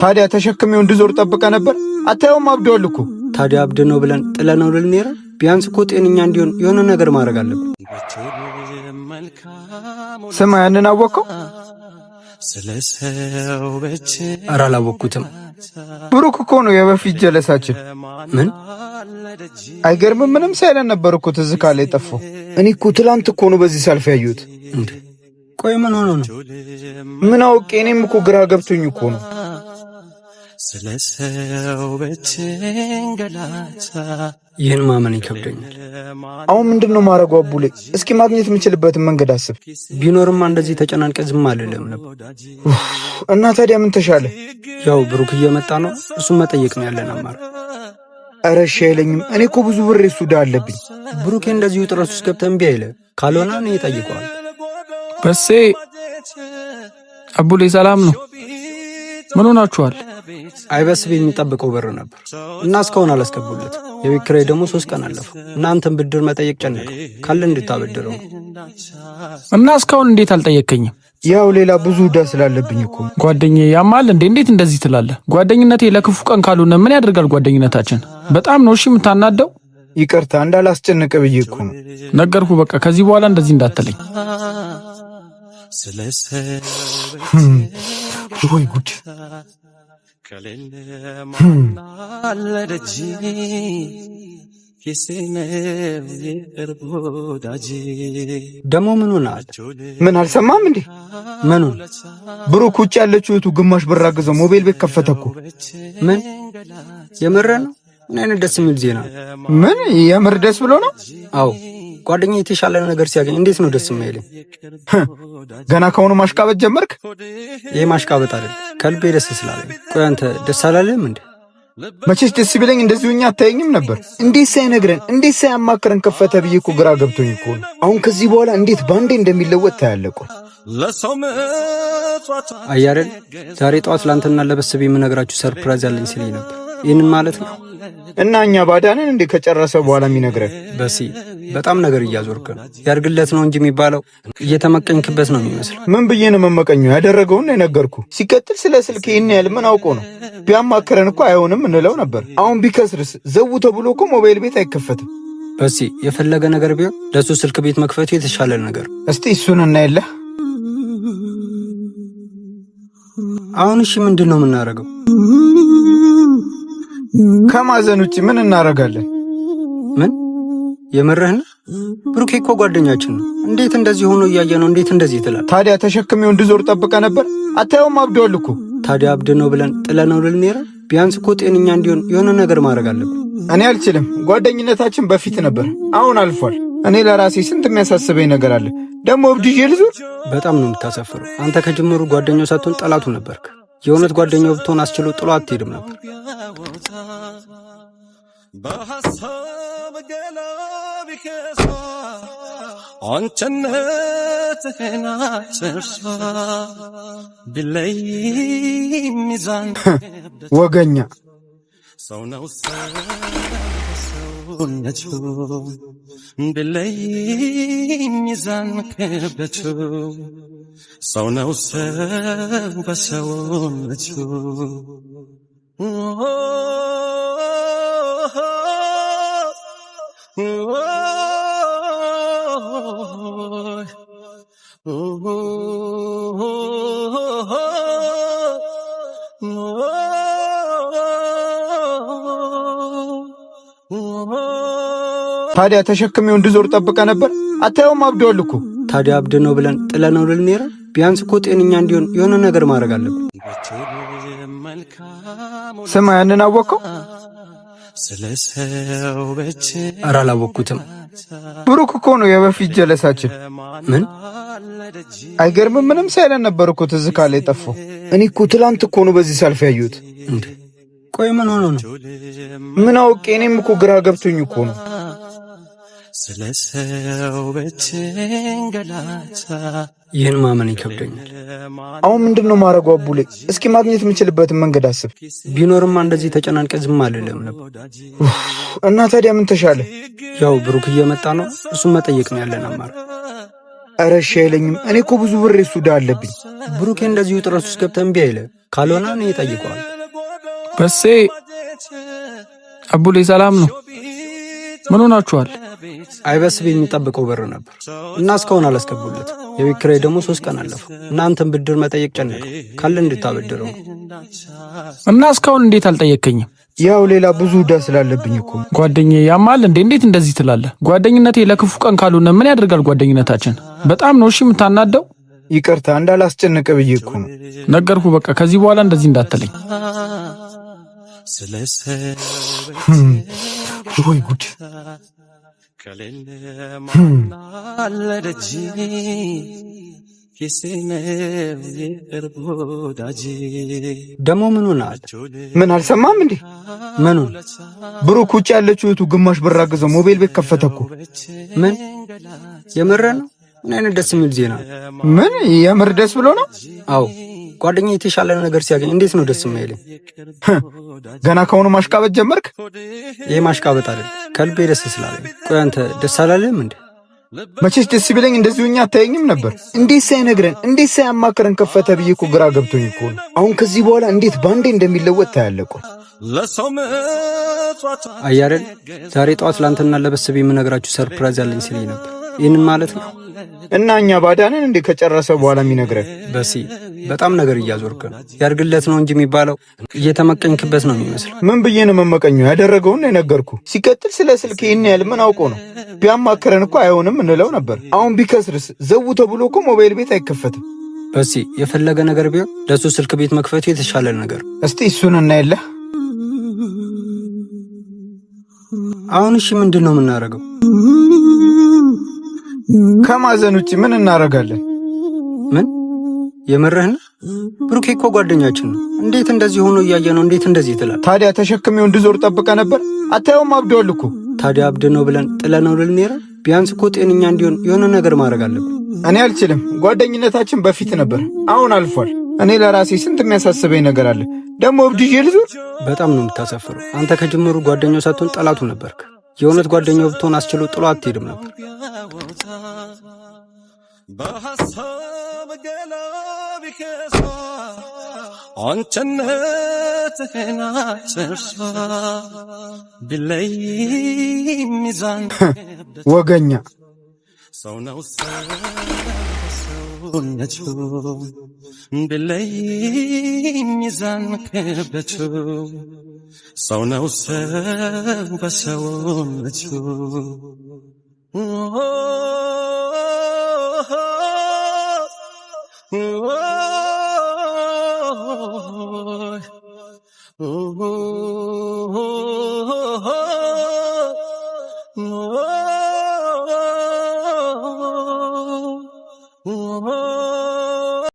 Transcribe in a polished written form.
ታዲያ ተሸክሜው እንድዞር ጠብቀ ነበር። አታየውም? አብዷል እኮ። ታዲያ አብድ ነው ብለን ጥለነው ልንሄድ? ቢያንስ እኮ ጤነኛ እንዲሆን የሆነ ነገር ማድረግ አለብን። ስማ፣ ያንን አወቀው? ኧረ አላወቅኩትም። ብሩክ እኮ ነው የበፊት ጀለሳችን። ምን? አይገርምም? ምንም ሳይለን ነበር እኮ ትዝ ካለ የጠፋው። እኔ እኮ ትላንት እኮ ነው በዚህ ሰልፍ ያዩት። እንዴ ቆይ ምን ሆኖ ነው? ምን አውቄ? እኔም እኮ ግራ ገብቶኝ እኮ ነው። ይህን ማመን ይከብደኛል። አሁን ምንድነው ማረጉ? አቡሌ እስኪ ማግኘት የምችልበትን መንገድ አስብ። ቢኖርማ እንደዚህ ተጨናንቀ ዝም አልልም ነበር። እና ታዲያ ምን ተሻለ? ያው ብሩክ እየመጣ ነው፣ እሱን መጠየቅ ነው ያለን አማራጭ። ኧረ እሺ አይለኝም። እኔ እኮ ብዙ ብር እሱ ዕዳ አለብኝ። ብሩኬ እንደዚሁ ጥረት ውስጥ ገብተህ እምቢ አይለ፣ ካልሆነ እኔ እጠይቀዋለሁ። በሴ አቡሌ ሰላም ነው? ምን ሆናችኋል? አይበስብ የሚጠብቀው በር ነበር እና እስካሁን አላስገቡለት። የቤት ኪራይ ደግሞ 3 ቀን አለፈው። እናንተን ብድር መጠየቅ ጨነቀው። ካለ እንድታበድረው እና እስካሁን እንዴት አልጠየቀኝም? ያው ሌላ ብዙ ዕዳ ስላለብኝ እኮ። ጓደኛዬ ያማል እንዴ? እንዴት እንደዚህ ትላለህ? ጓደኝነቴ ለክፉ ቀን ካልሆነ ምን ያደርጋል? ጓደኝነታችን በጣም ነው እሺ የምታናደው። ይቅርታ እንዳላስጨነቀ ብዬ እኮ ነው። ነገርኩ በቃ ከዚህ በኋላ እንደዚህ እንዳትለኝ። ወይ ጉድ! ደሞ ምን ሆነሃል? ምን አልሰማም እንዴ? ምኑን? ብሩክ ውጭ ያለችው እህቱ ግማሽ ብር አግዘው ሞባይል ቤት ከፈተ እኮ። ምን የምር ነው? ምን አይነት ደስ የሚል ዜና! ምን የምር ደስ ብሎ ነው? አዎ ጓደኛዬ የተሻለ ነገር ሲያገኝ እንዴት ነው ደስ የማይለኝ? ገና ከሆነ ማሽቃበጥ ጀመርክ? ይሄ ማሽቃበጥ አይደል፣ ከልቤ ደስ ስላለኝ። ቆይ አንተ ደስ አላለህም እንዴ? መቼስ ደስ ቢለኝ እንደዚሁኛ አታየኝም ነበር። እንዴት ሳይነግረን እንዴት ሳያማክረን ከፈተ ብዬ እኮ ግራ ገብቶኝ እኮ ነው። አሁን ከዚህ በኋላ እንዴት ባንዴ እንደሚለወጥ ታያለቁ። አያረል ዛሬ ጠዋት ላንተና ለበሰብ የምነግራችሁ ሰርፕራይዝ አለኝ ሲለኝ ነበር። ይህንን ማለት ነው እና እኛ ባዳንን እንዴ ከጨረሰ በኋላ የሚነግረን? በሲ በጣም ነገር እያዞርክ ነው። ያርግለት ነው እንጂ የሚባለው እየተመቀኝክበት ነው የሚመስለው። ምን ብዬ ነው መመቀኘው? ያደረገውን ነው የነገርኩ። ሲቀጥል ስለ ስልክ ይህን ያህል ምን አውቆ ነው? ቢያማክረን እኮ አይሆንም እንለው ነበር። አሁን ቢከስርስ? ዘው ተብሎ እኮ ሞባይል ቤት አይከፈትም። በሲ የፈለገ ነገር ቢሆን ለሱ ስልክ ቤት መክፈቱ የተሻለ ነገር። እስቲ እሱን እናየለ። አሁን እሺ ምንድን ነው የምናደርገው? ከማዘን ውጪ ምን እናደርጋለን? ምን የምርህን? ብሩኬ እኮ ጓደኛችን ነው። እንዴት እንደዚህ ሆኖ እያየ ነው እንዴት እንደዚህ ትላለህ? ታዲያ ተሸክሜው እንድዞር ጠብቀ ነበር። አታየውም? አብዷል እኮ። ታዲያ አብድ ነው ብለን ጥለነው ልንሄድ? ቢያንስ እኮ ጤነኛ እንዲሆን የሆነ ነገር ማድረግ አለብን። እኔ አልችልም። ጓደኝነታችን በፊት ነበር፣ አሁን አልፏል። እኔ ለራሴ ስንት የሚያሳስበኝ ነገር አለ። ደግሞ እብድዬ ልዞር? በጣም ነው የምታሳፍረው። አንተ ከጅምሩ ጓደኛው ሳትሆን ጠላቱ ነበርክ። የእውነት ጓደኛው ብትሆን አስችሎ ጥሎ አትሄድም ነበር። ወገኛ ሰው ነው ሰው በሰውነቱ ታዲያ ተሸክሜው እንድዞር ጠብቀ ነበር። አታየውም? አብዷል እኮ። ታዲያ አብድ ነው ብለን ጥለነው ልንሄድ? ቢያንስ እኮ ጤነኛ እንዲሆን የሆነ ነገር ማድረግ አለብን። ስማ፣ ያንን አወቀው? ኧረ አላወቅኩትም። ብሩክ እኮ ነው የበፊት ጀለሳችን። ምን? አይገርምም? ምንም ሳይለን ነበር እኮ ትዝ ካለ የጠፋው። እኔ እኮ ትላንት እኮ ነው በዚህ ሰልፍ ያዩት። እንዴ ቆይ ምን ሆኖ ነው? ምን አውቄ? እኔም እኮ ግራ ገብቶኝ እኮ ነው። ይህን ማመን ይከብደኛል። አሁን ምንድነው ማረጉ? አቡሌ እስኪ ማግኘት የምችልበትን መንገድ አስብ። ቢኖርማ እንደዚህ ተጨናንቀ ዝም አልልም ነበር። እና ታዲያ ምን ተሻለ? ያው ብሩክ እየመጣ ነው፣ እሱን መጠየቅ ነው ያለን አማራጭ። ኧረ እሺ አይለኝም። እኔ እኮ ብዙ ብር እሱ ዕዳ አለብኝ። ብሩኬ እንደዚሁ ጥረት ውስጥ ገብተህ እምቢ አይለ፣ ካልሆነ እኔ እጠይቀዋለሁ። በሴ አቡሌ ሰላም ነው? ምን ሆናችኋል? አይበስብ የሚጠብቀው በር ነበር እና እስካሁን አላስገቡለት። የቤት ኪራይ ደግሞ 3 ቀን አለፈው። እናንተም ብድር መጠየቅ ጨነቀው። ካለ እንድታበድረው እና እስካሁን እንዴት አልጠየቀኝም? ያው ሌላ ብዙ ዕዳ ስላለብኝ እኮ። ጓደኛዬ ያማል እንዴ? እንዴት እንደዚህ ትላለህ? ጓደኝነቴ ለክፉ ቀን ካልሆነ ምን ያደርጋል ጓደኝነታችን? በጣም ነው እሺ የምታናደው። ይቅርታ እንዳላስጨንቅ ብዬ እኮ ነው። ነገርኩ በቃ ከዚህ በኋላ እንደዚህ እንዳትለኝ። ወይ ጉድ! ደሞ ምን ሆነሃል? ምን አልሰማም እንዴ? ምኑ? ብሩክ ውጭ ያለችው እህቱ ግማሽ ብር አግዘው ሞባይል ቤት ከፈተኩ። ምን የምር ነው? ምን አይነት ደስ የሚል ዜና! ምን የምር ደስ ብሎ ነው? አዎ ጓደኛዬ የተሻለ ነገር ሲያገኝ እንዴት ነው ደስ የማይለኝ? ገና ከሆነ ማሽቃበጥ ጀመርክ? ይሄ ማሽቃበጥ አይደል፣ ከልቤ ደስ ስላለኝ። ቆይ አንተ ደስ አላለህም እንዴ? መቼስ ደስ ቢለኝ እንደዚሁኛ አታየኝም ነበር። እንዴት ሳይነግረን እንዴት ሳያማክረን ከፈተ ብዬ እኮ ግራ ገብቶኝ እኮ ነው። አሁን ከዚህ በኋላ እንዴት ባንዴ እንደሚለወጥ ታያለቁ። አያረን ዛሬ ጠዋት ላንተና ለበስቤ የምነግራችሁ ሰርፕራይዝ ያለኝ ሲለኝ ነበር። ይህንን ማለት ነው እና እኛ ባዳንን እንዴ ከጨረሰ በኋላ የሚነግረን? በሲ በጣም ነገር እያዞርክ ነው። ያርግለት ነው እንጂ የሚባለው እየተመቀኝክበት ነው የሚመስለው። ምን ብዬ ነው መመቀኘው? ያደረገውን የነገርኩ። ሲቀጥል ስለ ስልክ ይህን ያህል ምን አውቆ ነው? ቢያማክረን እኮ አይሆንም እንለው ነበር። አሁን ቢከስርስ? ዘው ተብሎ እኮ ሞባይል ቤት አይከፈትም። በሲ የፈለገ ነገር ቢሆን ለሱ ስልክ ቤት መክፈቱ የተሻለ ነገር። እስቲ እሱን እናየለ። አሁን እሺ ምንድን ነው የምናደርገው? ከማዘን ውጭ ምን እናደርጋለን? ምን የምርህን? ብሩኬ እኮ ጓደኛችን ነው። እንዴት እንደዚህ ሆኖ እያየ ነው እንዴት እንደዚህ ትላለህ? ታዲያ ተሸክሜው እንድዞር ጠብቀ ነበር? አታየውም? አብዷል እኮ። ታዲያ አብድ ነው ብለን ጥለነው ልንሄድ? ቢያንስ እኮ ጤነኛ እንዲሆን የሆነ ነገር ማድረግ አለብን። እኔ አልችልም። ጓደኝነታችን በፊት ነበር፣ አሁን አልፏል። እኔ ለራሴ ስንት የሚያሳስበኝ ነገር አለ። ደግሞ እብድ ይዤ ልዞር? በጣም ነው የምታሳፍረው። አንተ ከጅምሩ ጓደኛው ሳትሆን ጠላቱ ነበርክ። የእውነት ጓደኛው ብትሆን አስችሎ ጥሎ አትሄድም ነበር። በሐሳብ ገላቢከሷ አንተነትህን አትርሷ ቢለይ ሚዛን ወገኛ ሰው ነው ሰውነቱ ቢለይ ሚዛን ክብደቱ ሰው ነው ሰው በሰውነቱ Oh